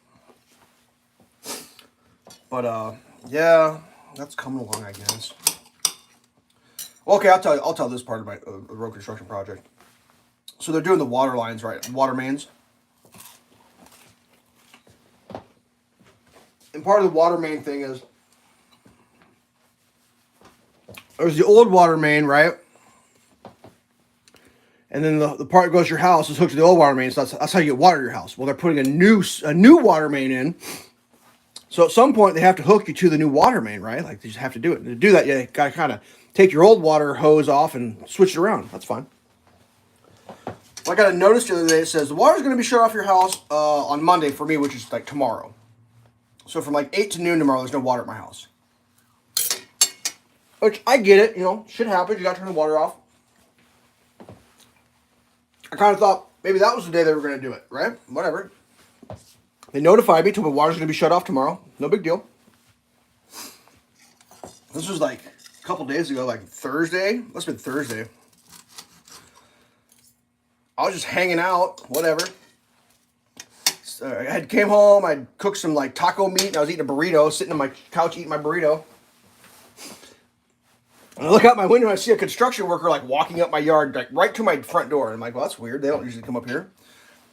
But yeah, that's coming along, I guess. Okay, I'll tell this part of my road construction project. So they're doing the water lines, right? Water mains. And part of the water main thing is there's the old water main, right? And then the part that goes to your house is hooked to the old water main. So that's how you get water to your house. Well, they're putting a new water main in. So at some point, they have to hook you to the new water main, right? Like, they just have to do it. And to do that, you got to kind of take your old water hose off and switch it around. That's fine. Well, I got a notice the other day that says, the water's going to be shut off your house on Monday for me, which is like tomorrow. So from like 8 to noon tomorrow, there's no water at my house. Which, I get it, you know, shit happens. You got to turn the water off. I kind of thought maybe that was the day they were going to do it, right? Whatever. They notified me, told me the water's going to be shut off tomorrow. No big deal. This was like a couple days ago, like Thursday. Must have been Thursday. I was just hanging out, whatever. So I came home, I cooked some like taco meat, and I was eating a burrito, sitting on my couch eating my burrito. And I look out my window and I see a construction worker like walking up my yard, like right to my front door. And I'm like, well, that's weird. They don't usually come up here.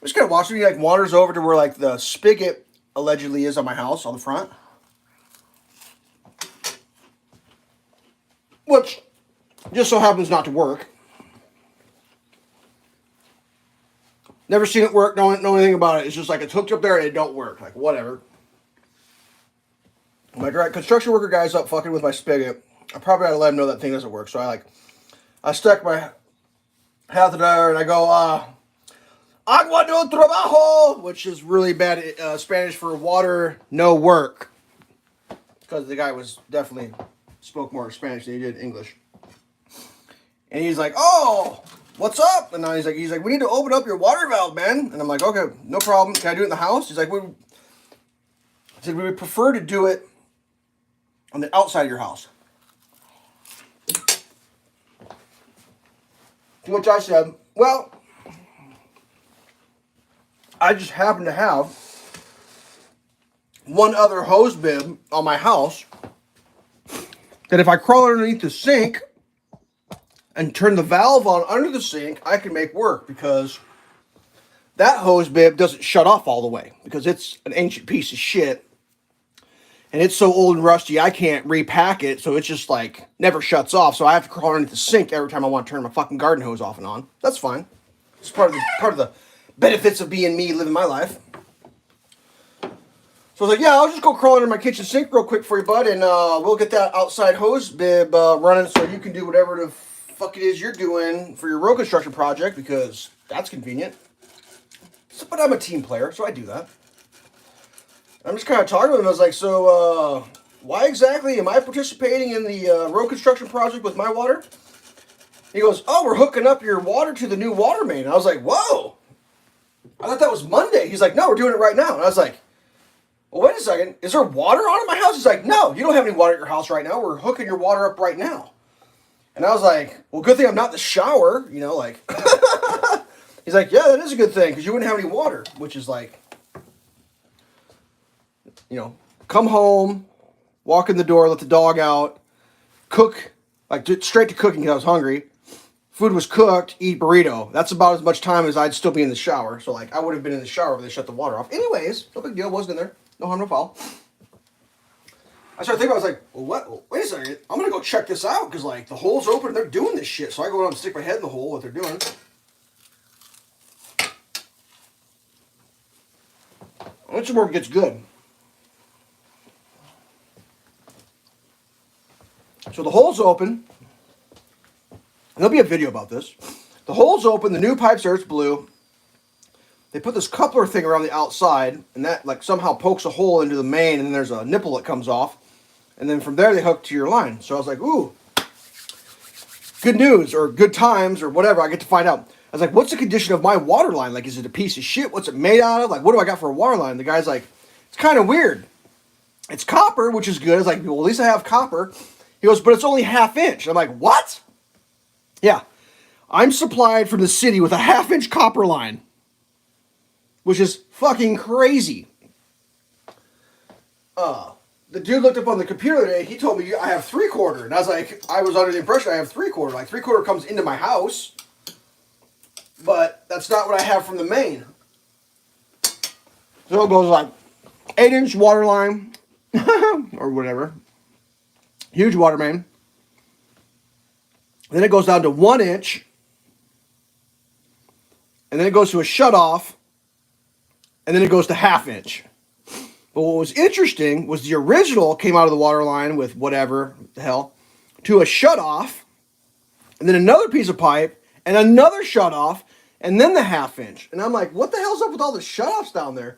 I'm just kind of watching. He like wanders over to where like the spigot allegedly is on my house on the front. Which just so happens not to work. Never seen it work, don't know anything about it. It's just like it's hooked up there and it don't work. Like, whatever. I'm like, all right, construction worker guy's up fucking with my spigot. I probably ought to let him know that thing doesn't work. So I stuck my hat there and I go, agua no trabajo, which is really bad Spanish for water, no work. Because the guy was definitely spoke more Spanish than he did English. And he's like, oh, what's up? And now he's like, we need to open up your water valve, man. And I'm like, okay, no problem. Can I do it in the house? He's like, I said, we would prefer to do it on the outside of your house. To which I said, well, I just happen to have one other hose bib on my house that if I crawl underneath the sink and turn the valve on under the sink, I can make work, because that hose bib doesn't shut off all the way because it's an ancient piece of shit. And it's so old and rusty, I can't repack it, so it's just like never shuts off. So I have to crawl underneath the sink every time I want to turn my fucking garden hose off and on. That's fine. It's part of the benefits of being me, living my life. So I was like, yeah, I'll just go crawl under my kitchen sink real quick for you, bud, and we'll get that outside hose bib running so you can do whatever the fuck it is you're doing for your road construction project, because that's convenient. So, but I'm a team player, so I do that. I'm just kind of talking to him. I was like, so why exactly am I participating in the road construction project with my water? He goes, oh, we're hooking up your water to the new water main. And I was like, whoa. I thought that was Monday. He's like, no, we're doing it right now. And I was like, well, wait a second. Is there water on at my house? He's like, no, you don't have any water at your house right now. We're hooking your water up right now. And I was like, well, good thing I'm not in the shower. You know, like, he's like, yeah, that is a good thing, because you wouldn't have any water, which is like, you know, come home, walk in the door, let the dog out, cook, like straight to cooking because I was hungry. Food was cooked, eat burrito. That's about as much time as I'd still be in the shower. So, like, I would have been in the shower if they shut the water off. Anyways, no big deal. Wasn't in there. No harm, no foul. I started thinking, I was like, well, what? Wait a second. I'm going to go check this out, because, like, the hole's open and they're doing this shit. So I go down and stick my head in the hole, what they're doing. Once the more gets good. So the hole's open. There'll be a video about this. The hole's open, the new pipe starts blue. They put this coupler thing around the outside, and that like somehow pokes a hole into the main, and then there's a nipple that comes off. And then from there they hook to your line. So I was like, ooh, good news, or good times, or whatever. I get to find out. I was like, what's the condition of my water line? Like, is it a piece of shit? What's it made out of? Like, what do I got for a water line? The guy's like, it's kind of weird. It's copper, which is good. I was like, well, at least I have copper. He goes, but it's only 1/2 inch. I'm like, what? Yeah, I'm supplied from the city with a 1/2 inch copper line, which is fucking crazy. The dude looked up on the computer today. He told me I have 3/4, and I was like, I was under the impression I have 3/4. Like 3/4 comes into my house, but that's not what I have from the main. So it goes like 8-inch water line or whatever, huge water main. Then it goes down to 1 inch. And then it goes to a shutoff. And then it goes to 1/2 inch. But what was interesting was the original came out of the water line with whatever the hell to a shutoff. And then another piece of pipe. And another shutoff. And then the 1/2 inch. And I'm like, what the hell's up with all the shutoffs down there?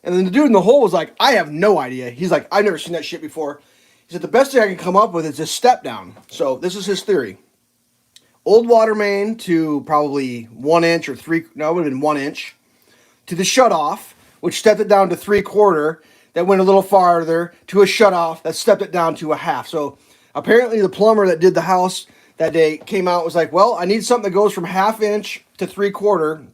And then the dude in the hole was like, I have no idea. He's like, I've never seen that shit before. He said, the best thing I can come up with is this step down. So this is his theory. Old water main to probably 1 inch or no, it would have been 1 inch to the shutoff, which stepped it down to 3/4. That went a little farther to a shutoff that stepped it down to a 1/2. So apparently the plumber that did the house that day came out and was like, well, I need something that goes from 1/2 inch to 3/4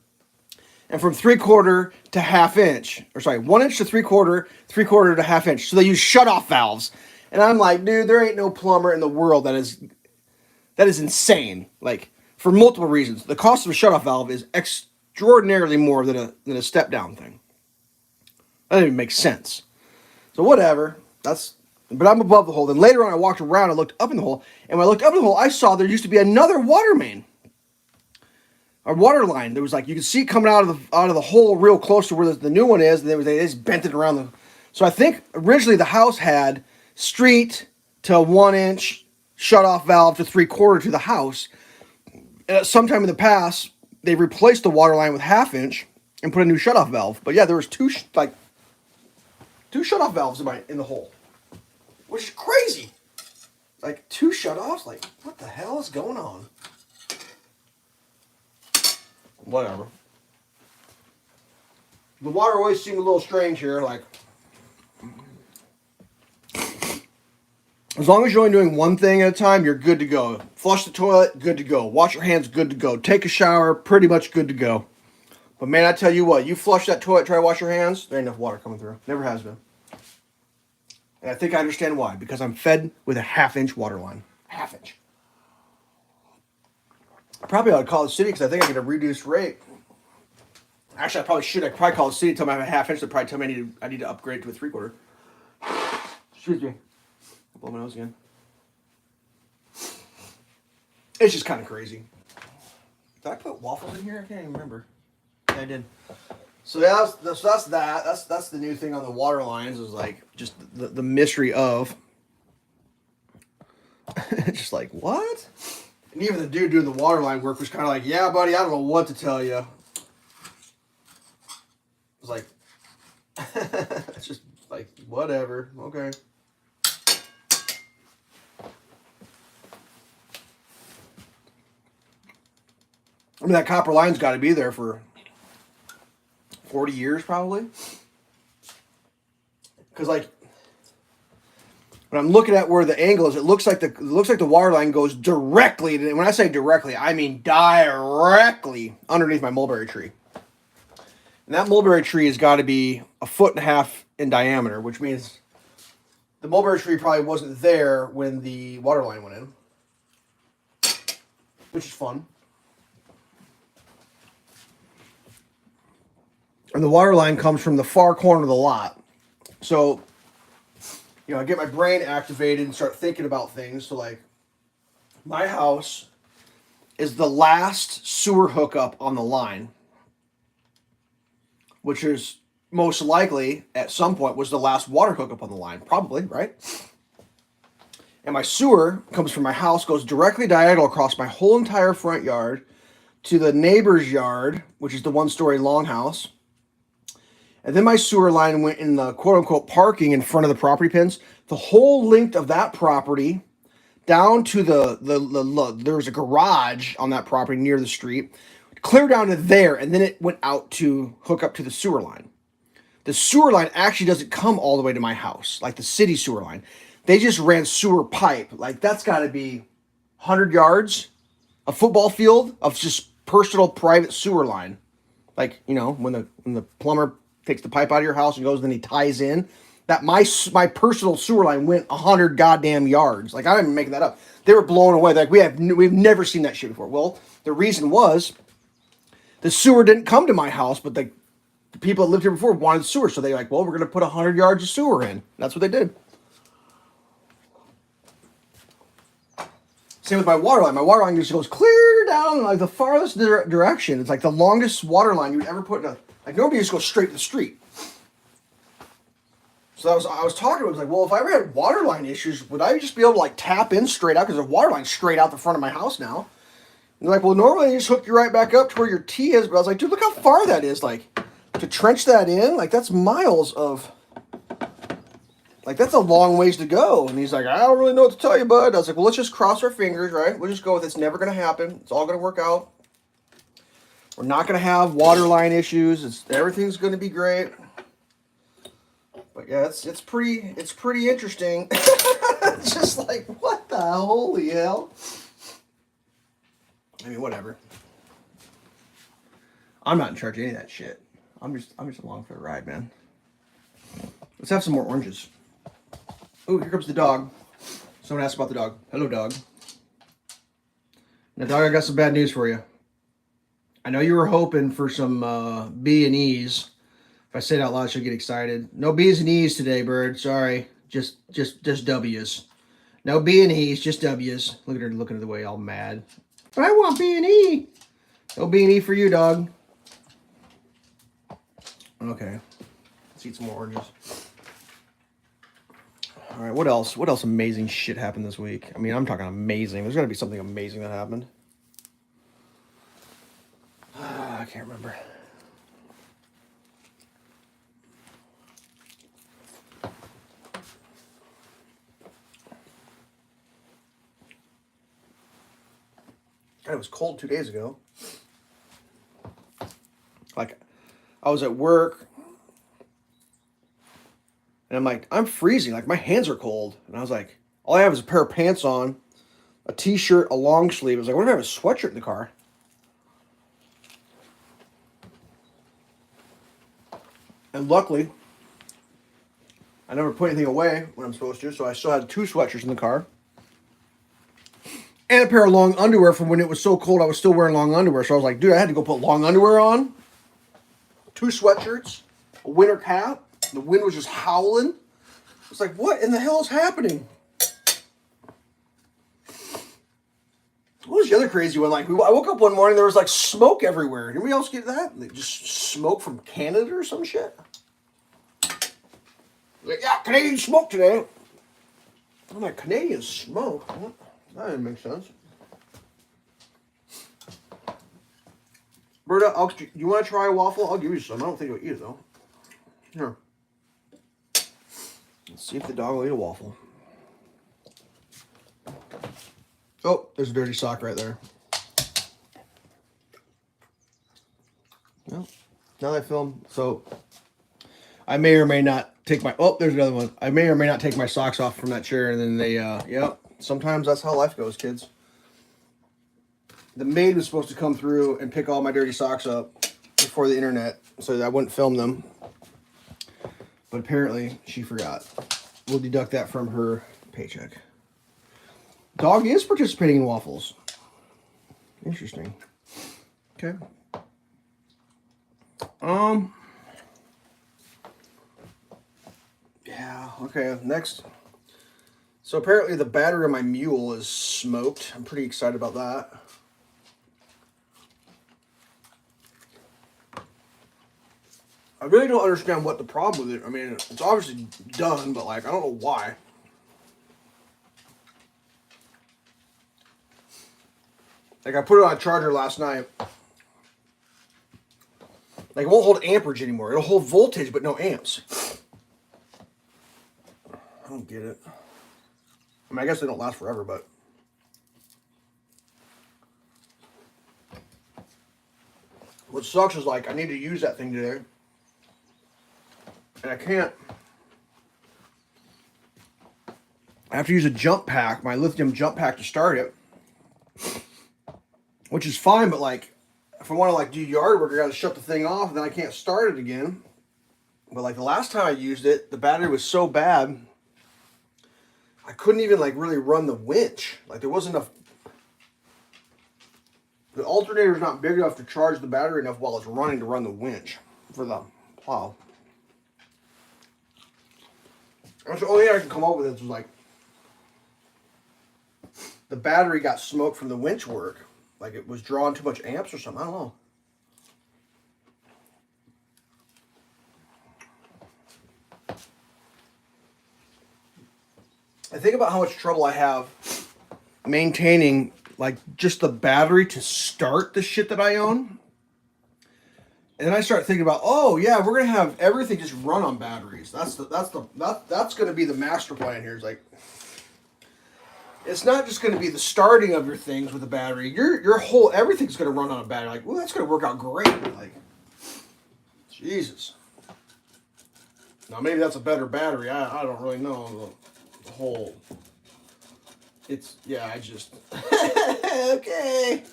and from 3/4 to 1/2 inch. Or sorry, 1 inch to 3/4, 3/4 to 1/2 inch. So they use shutoff valves. And I'm like, dude, there ain't no plumber in the world that is insane. Like, for multiple reasons. The cost of a shutoff valve is extraordinarily more than a step down thing. That doesn't even make sense. So whatever. But I'm above the hole. Then later on I walked around and looked up in the hole. And when I looked up in the hole, I saw there used to be another water main. A water line. There was like, you could see it coming out of the hole real close to where the new one is. And they just bent it around so I think originally the house had street to 1 inch shutoff valve to 3/4 to the house. Sometime in the past, they replaced the water line with 1/2 inch and put a new shutoff valve. But yeah, there was two shutoff valves in the hole, which is crazy. Like 2 shutoffs. Like, what the hell is going on? Whatever. The water always seemed a little strange here. Like, as long as you're only doing one thing at a time, you're good to go. Flush the toilet, good to go. Wash your hands, good to go. Take a shower, pretty much good to go. But man, I tell you what, you flush that toilet, try to wash your hands, there ain't enough water coming through. Never has been. And I think I understand why. Because I'm fed with a 1/2-inch water line. 1/2 inch. I probably ought to call the city because I think I get a reduced rate. Actually, I probably should. I could probably call the city and tell them I have a 1/2 inch. They'll probably tell me I need to upgrade to a 3/4. Excuse me. I'll blow my nose again. It's just kind of crazy. Did I put waffles in here? I can't even remember. Yeah, I did. So yeah, that's that. That's the new thing on the water lines is like just the mystery of. Just like what? And even the dude doing the water line work was kind of like, yeah, buddy, I don't know what to tell you. It's like, it's just like whatever. Okay. I mean, that copper line's got to be there for 40 years probably. Because like when I'm looking at where the angle is, it looks like the water line goes directly. And when I say directly, I mean directly underneath my mulberry tree. And that mulberry tree has got to be 1.5 feet in diameter, which means the mulberry tree probably wasn't there when the water line went in, which is fun. And the water line comes from the far corner of the lot. So, you know, I get my brain activated and start thinking about things. So, like, my house is the last sewer hookup on the line, which is most likely, at some point, was the last water hookup on the line. Probably, right? And my sewer comes from my house, goes directly diagonal across my whole entire front yard to the neighbor's yard, which is the one-story longhouse. And then my sewer line went in the quote-unquote parking in front of the property pins. The whole length of that property down to there was a garage on that property near the street, clear down to there, and then it went out to hook up to the sewer line. The sewer line actually doesn't come all the way to my house, like the city sewer line. They just ran sewer pipe. Like, that's got to be 100 yards, a football field of just personal private sewer line. Like, you know, when the plumber takes the pipe out of your house and goes, then he ties in. That my personal sewer line went 100 goddamn yards. Like, I'm not even making that up. They were blown away. Like, we've never seen that shit before. Well, the reason was the sewer didn't come to my house, but the people that lived here before wanted sewer, so they like, well, we're gonna put 100 yards of sewer in. That's what they did. Same with my water line. My water line just goes clear down like the farthest direction. It's like the longest water line you would ever put in a. Like, nobody just goes straight to the street. So I was talking to him. I was like, well, if I ever had water line issues, would I just be able to like tap in straight out? Because the water line's straight out the front of my house now. And they're like, well, normally you just hook you right back up to where your T is. But I was like, dude, look how far that is. Like, to trench that in, like, that's miles of. Like, that's a long ways to go. And he's like, I don't really know what to tell you, bud. I was like, well, let's just cross our fingers, right? We'll just go with it's never going to happen. It's all going to work out. We're not going to have water line issues. Everything's going to be great. But yeah, it's pretty interesting. It's just like, what the holy hell? I mean, whatever. I'm not in charge of any of that shit. I'm just along for the ride, man. Let's have some more oranges. Oh, here comes the dog. Someone asked about the dog. Hello, dog. Now, dog, I got some bad news for you. I know you were hoping for some B and E's. If I say it out loud, she'll get excited. No B's and E's today, bird. Sorry. Just W's. No B and E's, just W's. Look at her looking at the way all mad. But I want B and E. No B and E for you, dog. Okay. Let's eat some more oranges. All right, what else? What else amazing shit happened this week? I mean, I'm talking amazing. There's got to be something amazing that happened. I can't remember. God, it was cold 2 days ago. Like, I was at work, and I'm like, I'm freezing. Like, my hands are cold. And I was like, all I have is a pair of pants on, a t-shirt, a long sleeve. I was like, what if I have a sweatshirt in the car? And luckily, I never put anything away when I'm supposed to, so I still had 2 sweatshirts in the car. And a pair of long underwear from when it was so cold I was still wearing long underwear. So I was like, dude, I had to go put long underwear on. 2 sweatshirts, a winter cap. The wind was just howling. It's like, what in the hell is happening? What was the other crazy one? Like, I woke up one morning, there was like smoke everywhere. Anybody else get that? Like, just smoke from Canada or some shit? Like, yeah, Canadian smoke today. I'm like, Canadian smoke? What? That didn't make sense. Berta, you want to try a waffle? I'll give you some. I don't think you'll eat it, though. Here. Let's see if the dog will eat a waffle. Oh, there's a dirty sock right there. Well, now that I film, so I may or may not take my, oh, there's another one. I may or may not take my socks off from that chair, and then they, yep. Sometimes that's how life goes, kids. The maid was supposed to come through and pick all my dirty socks up before the internet so that I wouldn't film them. But apparently she forgot. We'll deduct that from her paycheck. Dog is participating in waffles. Interesting. Okay. Yeah, okay, next. So apparently the battery on my mule is smoked. I'm pretty excited about that. I really don't understand what the problem with it. I mean, it's obviously done, but like, I don't know why. Like, I put it on a charger last night. Like, it won't hold amperage anymore. It'll hold voltage, but no amps. I don't get it. I mean, I guess they don't last forever, but... What sucks is, like, I need to use that thing today. And I can't. I have to use a jump pack, my lithium jump pack, to start it. Which is fine, but, like, if I want to, like, do yard work, I got to shut the thing off, and then I can't start it again. But, like, the last time I used it, the battery was so bad, I couldn't even, like, really run the winch. Like, there wasn't enough... The alternator's not big enough to charge the battery enough while it's running to run the winch for the plow. That's the only thing I can come up with is, like, the battery got smoke from the winch work. Like, it was drawing too much amps or something. I don't know. I think about how much trouble I have maintaining, like, just the battery to start the shit that I own. And then I start thinking about, oh yeah, we're gonna have everything just run on batteries. That's gonna be the master plan here. It's like, it's not just gonna be the starting of your things with a battery. Your whole everything's gonna run on a battery. Like, well, that's gonna work out great. Like, Jesus. Now maybe that's a better battery. I don't really know the whole. It's yeah. I just okay.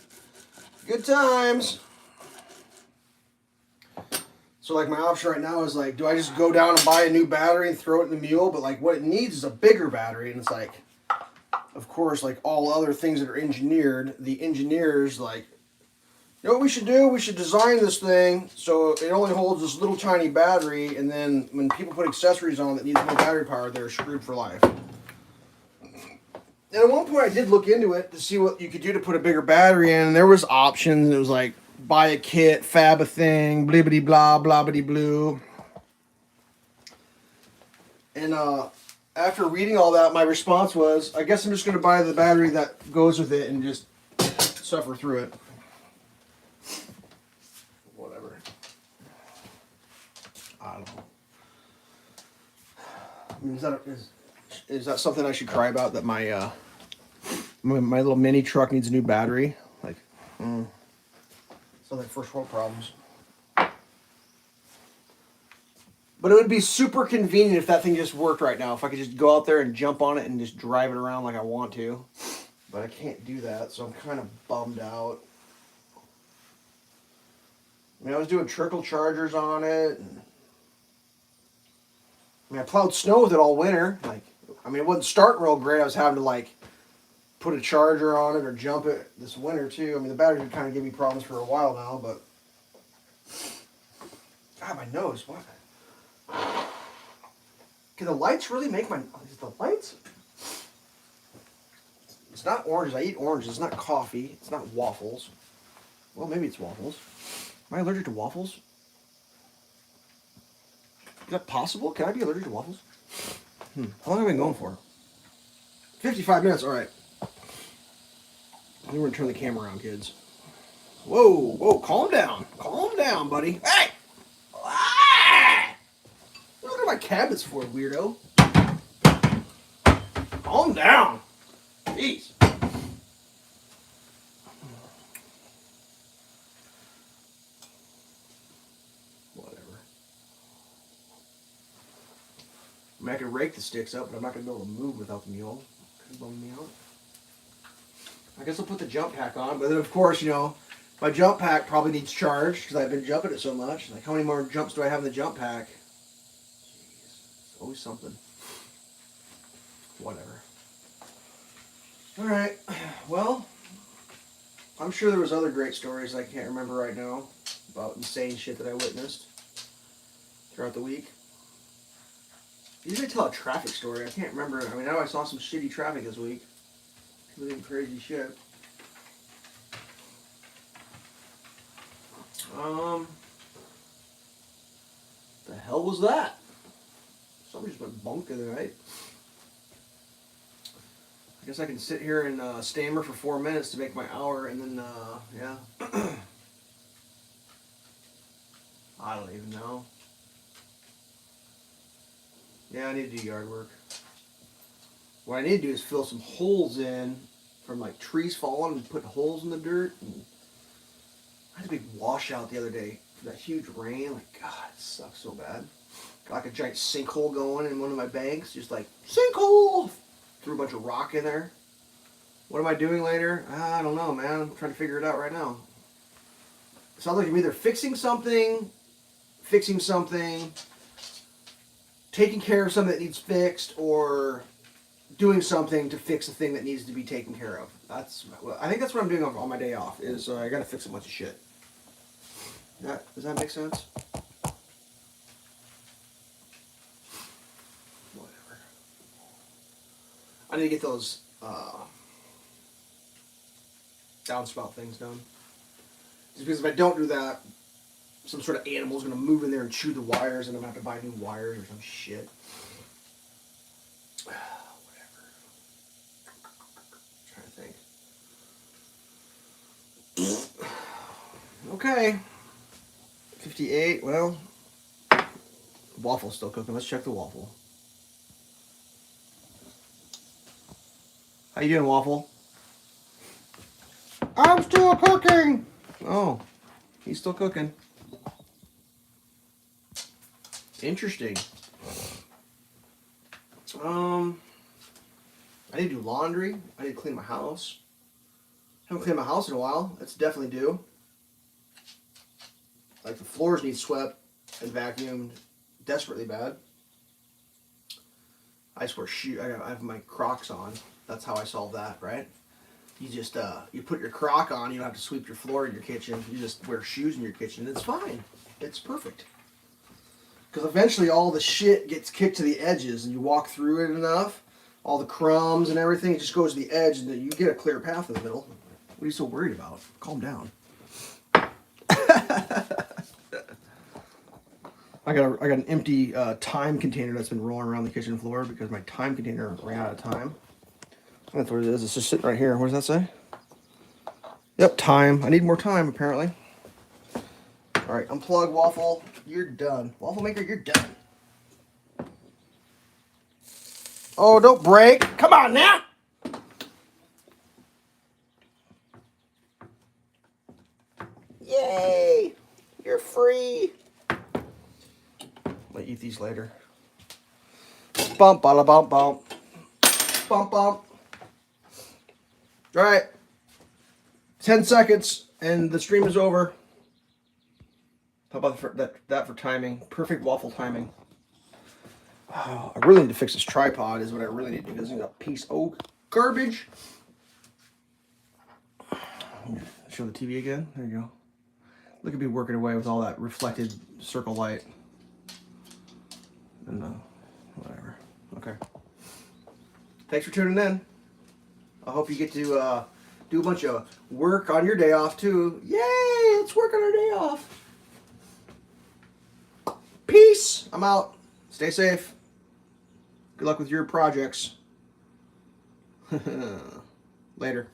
Good times. So, like, my option right now is, like, do I just go down and buy a new battery and throw it in the mule? But, like, what it needs is a bigger battery. And it's like, of course, like all other things that are engineered, the engineers, like, you know what we should do? We should design this thing so it only holds this little tiny battery. And then when people put accessories on that needs more battery power, they're screwed for life. And at one point, I did look into it to see what you could do to put a bigger battery in. And there was options. And it was like, buy a kit, fab a thing, blibbity blah, blobbity blue. And after reading all that, my response was, I guess I'm just going to buy the battery that goes with it and just suffer through it. Whatever. I don't know. I mean, is that something I should cry about, that my my little mini truck needs a new battery? Like, sounds like first world problems. But it would be super convenient if that thing just worked right now. If I could just go out there and jump on it and just drive it around like I want to. But I can't do that, so I'm kind of bummed out. I mean, I was doing trickle chargers on it. And I mean, I plowed snow with it all winter. Like, I mean, it wasn't starting real great. I was having to like put a charger on it or jump it this winter too. I mean, the battery would kind of give me problems for a while now, but God, my nose. What? Can the lights really make my? Is it the lights? It's not oranges. I eat oranges. It's not coffee. It's not waffles. Well, maybe it's waffles. Am I allergic to waffles? Is that possible? Can I be allergic to waffles? How long have I been going for? 55 minutes. All right. I'm going to turn the camera around, kids. Whoa, whoa, calm down. Calm down, buddy. Hey! Ah! What are my cabinets for, weirdo? Calm down. Jeez. Whatever. I mean, I could rake the sticks up, but I'm not going to be able to move without the mule. Could bum me out. I guess I'll put the jump pack on, but then of course, you know, my jump pack probably needs charge because I've been jumping it so much. Like, how many more jumps do I have in the jump pack? Jeez, it's always something. Whatever. All right. Well, I'm sure there was other great stories I can't remember right now about insane shit that I witnessed throughout the week. Usually I tell a traffic story. I can't remember. I mean, I know I saw some shitty traffic this week. People doing crazy shit. The hell was that? Somebody just went bonk the other night. I guess I can sit here and stammer for 4 minutes to make my hour, and then, yeah. I don't even know. Yeah, I need to do yard work. What I need to do is fill some holes in from like trees falling and put holes in the dirt. And I had a big washout the other day for that huge rain. Like, God, it sucks so bad. Got like a giant sinkhole going in one of my banks. Just like, sinkhole! Threw a bunch of rock in there. What am I doing later? I don't know, man. I'm trying to figure it out right now. It sounds like I'm either fixing something, taking care of something that needs fixed, or doing something to fix the thing that needs to be taken care of. I think that's what I'm doing on my day off, is I gotta fix a bunch of shit. Does that make sense? Whatever. I need to get those downspout things done. Just because if I don't do that, some sort of animal is going to move in there and chew the wires, and I'm going to have to buy new wires or some shit. Whatever. I'm trying to think. Okay. 58. Well, waffle's still cooking. Let's check the waffle. How you doing, waffle? I'm still cooking. Oh, he's still cooking. Interesting. I need to do laundry. I need to clean my house. Haven't cleaned my house in a while. That's definitely due. Like, the floors need swept and vacuumed desperately bad. I just wear shoes. I have my Crocs on. That's how I solve that, right? You just you put your Croc on. You don't have to sweep your floor in your kitchen. You just wear shoes in your kitchen. It's fine. It's perfect. Because eventually all the shit gets kicked to the edges, and you walk through it enough, all the crumbs and everything, it just goes to the edge, and you get a clear path in the middle. What are you so worried about? Calm down. I got an empty time container that's been rolling around the kitchen floor because my time container ran out of time. That's what it is. It's just sitting right here. What does that say? Yep, time. I need more time, apparently. All right, unplug, Waffle. You're done. Waffle Maker, you're done. Oh, don't break. Come on now. Yay. You're free. I'll eat these later. Bump, bada, bump, bump. Bump, bump. All right. 10 seconds, and the stream is over. How about that for timing? Perfect waffle timing. Oh, I really need to fix this tripod is what I really need to do because it's a piece of garbage. Show the TV again. There you go. Look at me working away with all that reflected circle light. And whatever. Okay. Thanks for tuning in. I hope you get to do a bunch of work on your day off too. Yay! Let's work on our day off. Peace. I'm out. Stay safe. Good luck with your projects. Later.